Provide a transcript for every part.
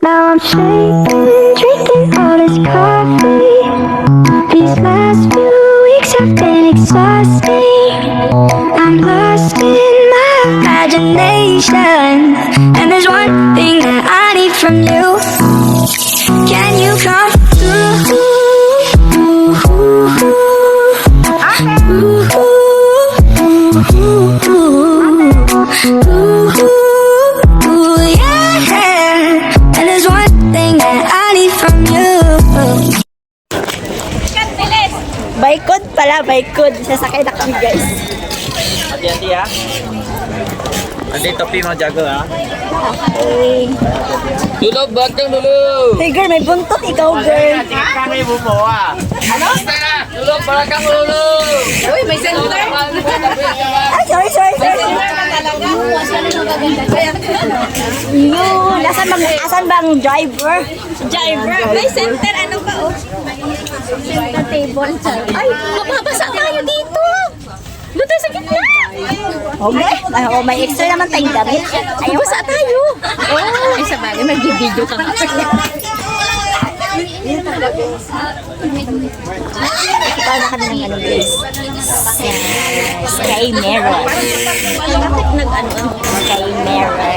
Now I'm shaking, drinking all this coffee. These last few weeks have been exhausting. I'm lost in my imagination, and there's one thing that I need from you. Can you come through? Yeah. And there's one thing that I need from you. Baykod pala, baykod. Sasakay na kami, guys. Hati-hati ya. Nanti topi mau jaga ha. Okay. Dulu belakang dulu. Hey, girl, may buntot ikaw, girl. Kan ibu bawa. Ano? Dulu belakang dulu. Uy, may center. Ay, sorry. Yun, asan bang driver? May center, ano ba, oh? Center table. Ay, mababasa tayo dito. Doon tayo sa gitna. Okay. Oh, may extra naman tayong damit. Ayaw sa tayo. Oh. Ay, sa bagay, mag-video ka nga. Ikaw na kami ng ano, guys. Sky Mirror. Sky Mirror.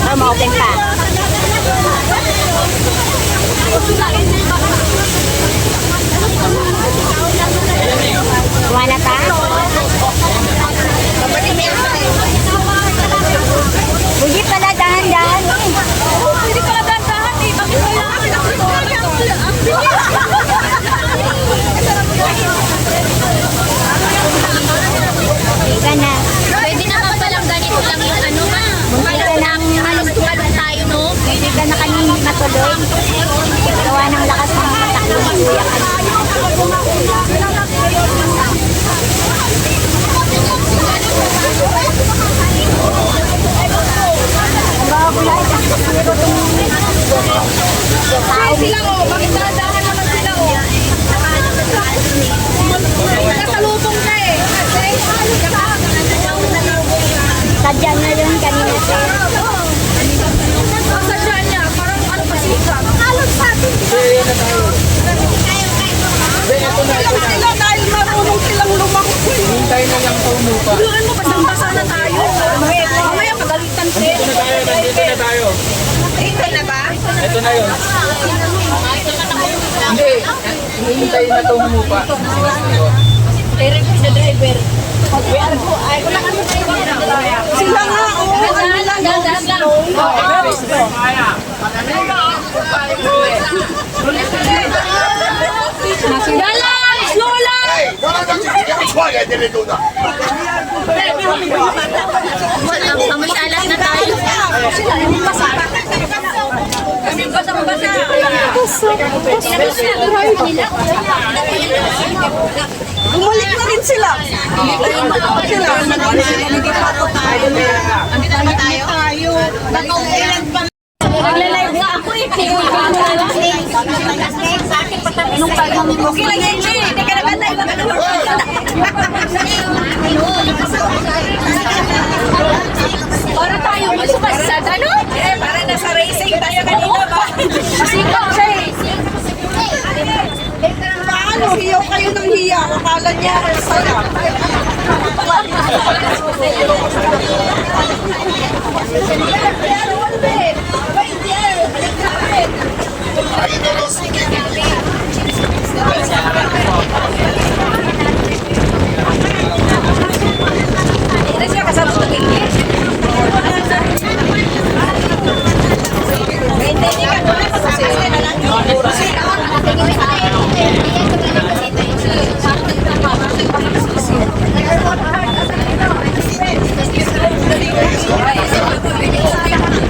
Ah, ma-open pa. Wala ta? Hindi pala dahan-dahan eh. Hindi pala dahan-dahan eh. Bakit Ika na. Pwede naman palang ganito lang yung ano ma. Ika na. Halong-halong tayo, no? Hindi ka na kanini matuloy. Gawa ng lakas ng patakbo ni Kuya kanina. Sila oh, bakit dahan naman sila oh? Nakasalubong ka eh. Sadya na yun kanina siya. Sadya niya, parang ano pa siya? Alot sa atin. Sila dahil marunong silang lumakot. Hintay na lang sa umupa. Luan mo, basang-basa na tayo. Mamaya pagalitan siya. Nandito na tayo. Ito na ba? Ito na yun. Hindi. Hintay na ito umupa. Direct sa driver. Sila nga, oo. Ano lang, Dalang! Slow lang! Mamasyalan na tayo. Kami basang-basa. Bumalik na rin sila. Sila. Nagpato tayo. Andito naman tayo. Nag-uwilan pa. Nagla-live nga ako eh. Nung pagmamit mo. Okay lang yan, Chi. Hindi ka naganda. Para tayo masupasad, ano? Eh, para nasa racing tayo kanina ba? Masiko, Chi. Paano? Hiyaw kayo ng hiya. Akala niya, saya.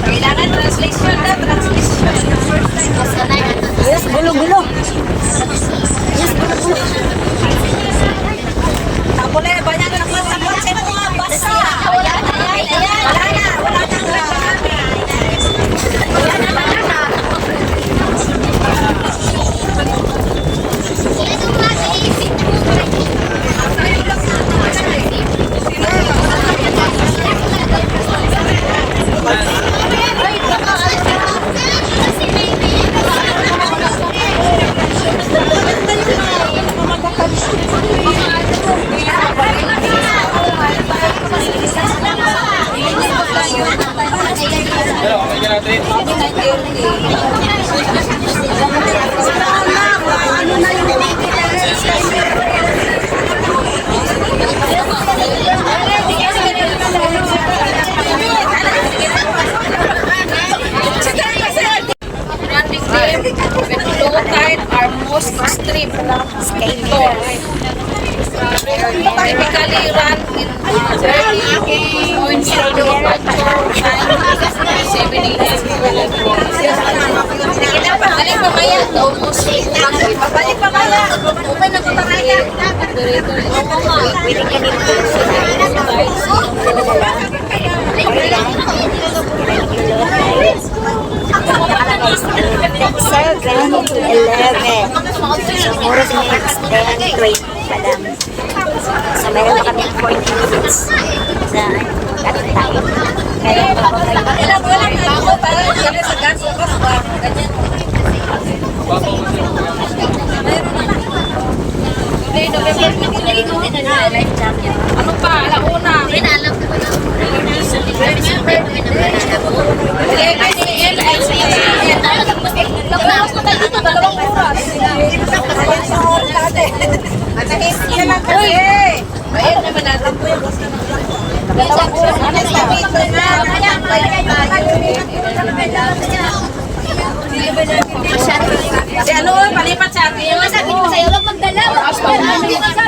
Kailangan translation na, translation. Yes, gulo-gulo. Tapos eh, banyak na naklasakot sa mga basa. Wala na. Pero, okay natin. Kahit our most extreme skater. Typically run in 30.0 7 a.m. Balik pa kaya? Almost 8 lang. Balik pa kaya? Open na pa kaya? Oo nga. Pwede ka dito. Seven to 11. Siguro sa next 10 grade pa lang. So, meron pa kami 40 minutes sa at time. Kaya,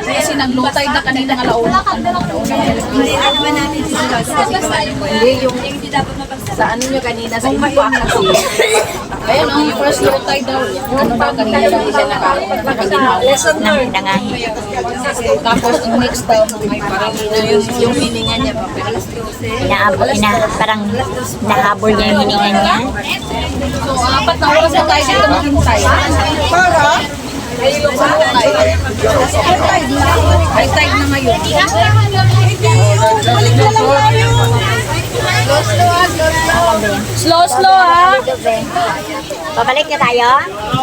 Kasi naglutay na kanina ng alauna. Hindi yung sa ano nyo kanina sa iba kasi. Ayun, ang first lutay daw. Ano ba kanina hindi siya nakaginaw. Lesson learned. Tapos yung next daw, parang yung hininga niya pa. Parang nahabol niya yung hininga niya. So, 4 na oras na tayo dito maghintay. Para? High tide na ngayon. Slow ha. Babalik na tayo?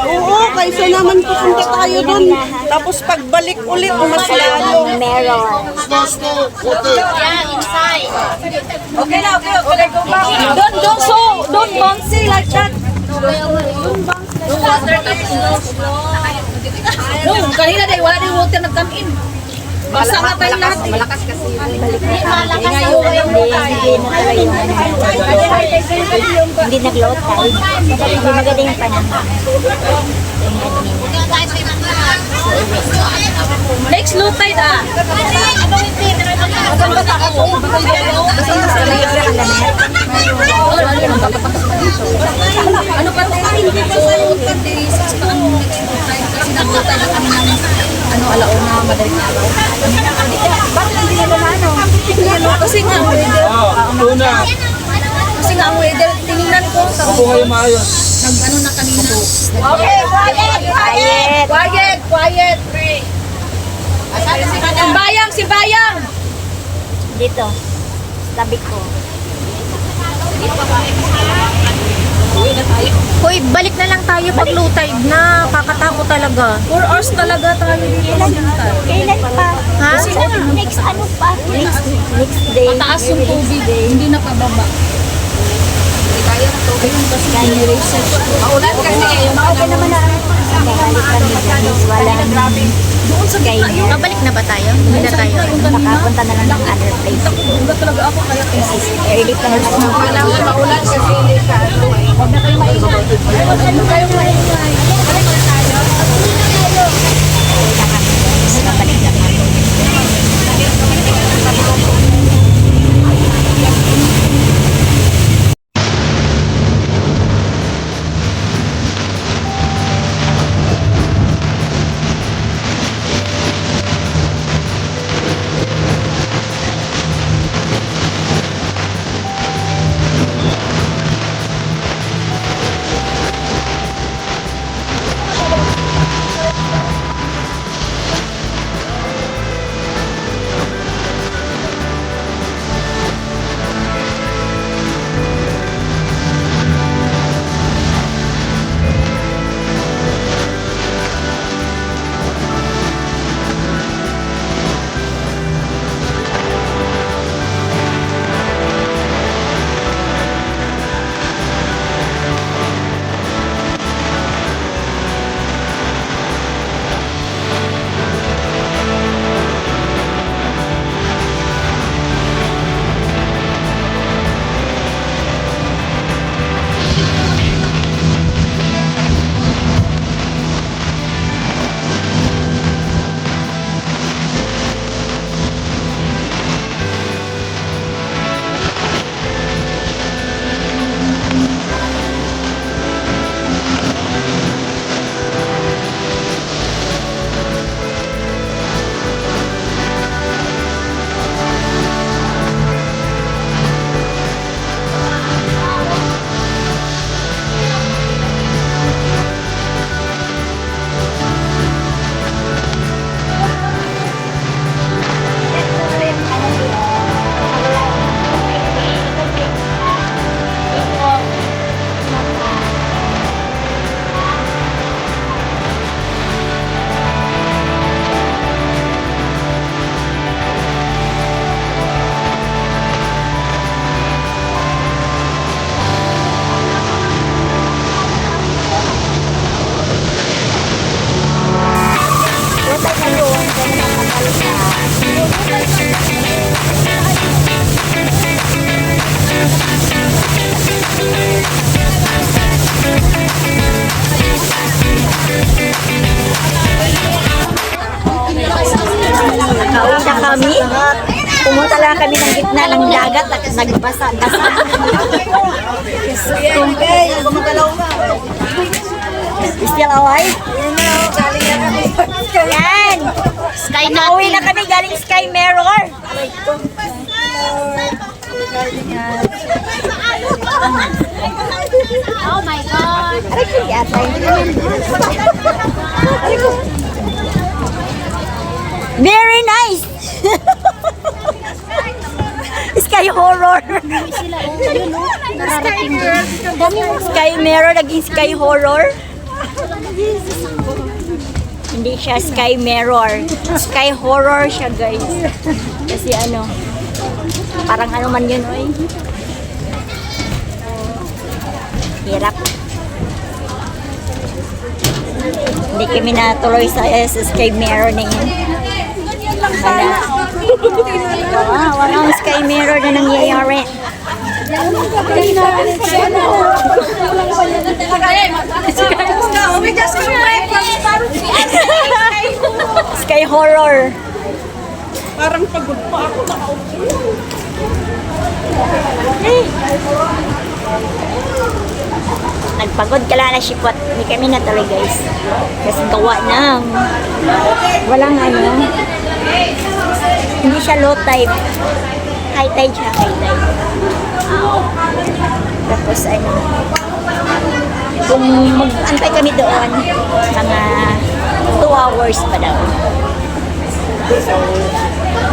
Oo, kaysa naman pupunta tayo doon. Tapos pagbalik ulit, mas lalo. Meron. Okay na, okay, go back. Don't bouncy like that. No, kanina dahil wala din water nag-come in. Basa nga tayo lahat. Malakas kasi. Hindi nag-load tayo. Hindi magaling yung panahon. Next low tide ah. Ano pa tayo? Ano alauna, madaling araw. Bakit hindi na lumano? Kasi nga ang weather. Kasi nga ang weather, tinignan ko. Mabuhay maayos. Nag-ano na kanina. Okay, quiet. Si Bayang! Dito. Tabi ko. Hoy, balik na lang tayo pag low tide na. Kakatakot talaga. 4 hours talaga tayo dito. Kailan pa? Ha? Next ano pa? Next day. Mataas yung tubig. Hindi na pababa. Maulan kasi. Okay naman na. Balik kami dyan. Wala doon sa kayo. Pabalik na ba tayo? Hindi na tayo. Makapunta na lang ng other place. Hindi talaga ako kaya kasi. Early pa naman. Maulan kasi. Babalik na kami. Pumunta lang kami ng gitna ng dagat at nagbasa-basa. Still alive? Yan! Sky Nauwi na kami galing Sky Mirror. Oh my God. Aray ko yatay. Very nice! Sky Horror. Sky Mirror, naging Sky Horror. Hindi siya Sky Mirror. Sky Horror siya, guys. Kasi ano, parang ano man yun, oy. Hirap. Hindi kami natuloy sa Sky Mirror na yun. Wala. Walang Sky Mirror na nangyayari. Sky Horror. Parang pagod pa ako nakaupo. Nagpagod ka lang na sipot. Hindi kami natuloy, guys. Kasi gawa ng walang ano. Hindi siya low tide. High tide siya, high tide. Tapos ano, kung mag-antay kami doon, mga 2 hours pa daw. So,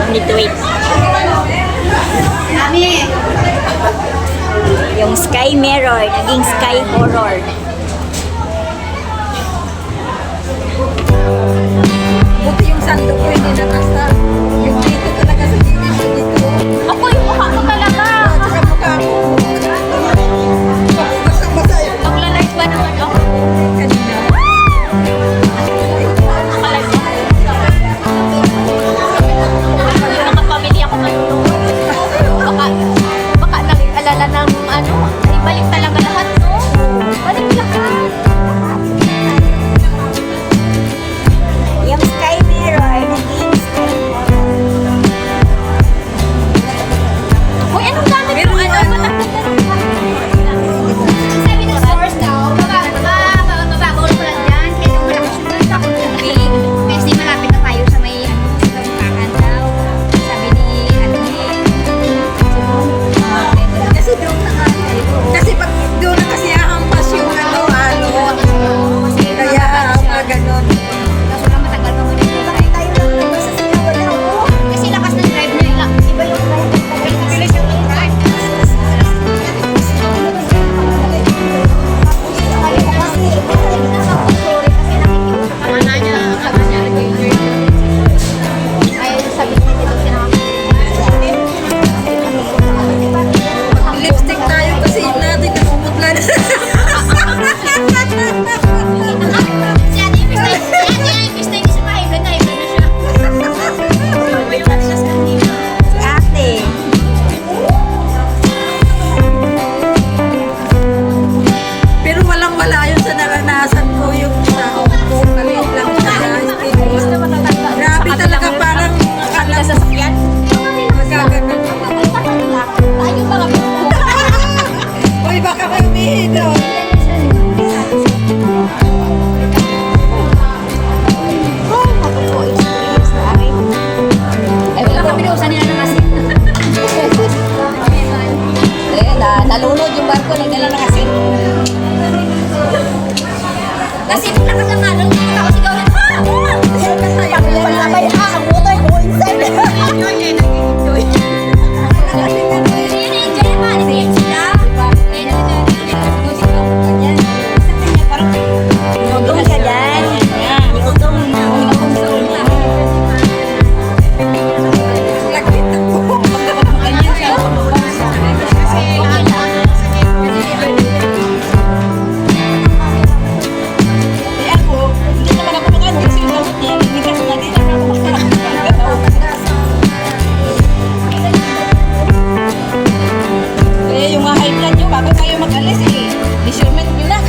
we need to wait. Yung Sky Mirror, naging Sky Horror. Buti yung sandok ko hindi nakasa. Yung dito talaga sa gilid dito. Ako yung mukha ko talaga. Tsaka mukha ko. Basang-basa yun. Magla-live ba naman ako? Kanina. Nakapamilya ako manunod. Baka nag-alala ng ano, ibalik talaga lahat, no? Balik lahat. Yung Sky Mirror, naging Sky Horror. Uy, anong gamit mo? Sabi ng stores daw, mababawal ko lang dyan. Kaya nung malakas yung nasa ako tubig. Kasi malapit na tayo sa may kabukakan daw. Sabi ni Kasi doon na nga. Kasi pag doon na kasi hahampas yung ano. Kaya mga ganon. kaso lang matagal pa mo dito. Kasi lakas ng drive niya. Iba yung drive. Bilis yung drive. Lipstick tayo kasi yun natin namumutla na. Si ate. Pero walang-wala yun sa naranasan ko yung tao ko. Maliit lang siya. Grabe talaga parang akala Sasakyan? magaganon. Uy, baka may umiido. Ay, wala kami na usan nila ng asin. Nalunod yung barko, nagdala ng asin. Kasi lakas ng ano, ako sigaw na, Pagsabay, ang motor ko inside. Gutom ka dyan. Gutom na. Lagkit ako. Hindi naman ako makano kasi yung gamot niya. Hindi kasi nga din ako makano. Kaya yung mga high blood nyo, bago kayo mag-alis eh. Measurement nyo na.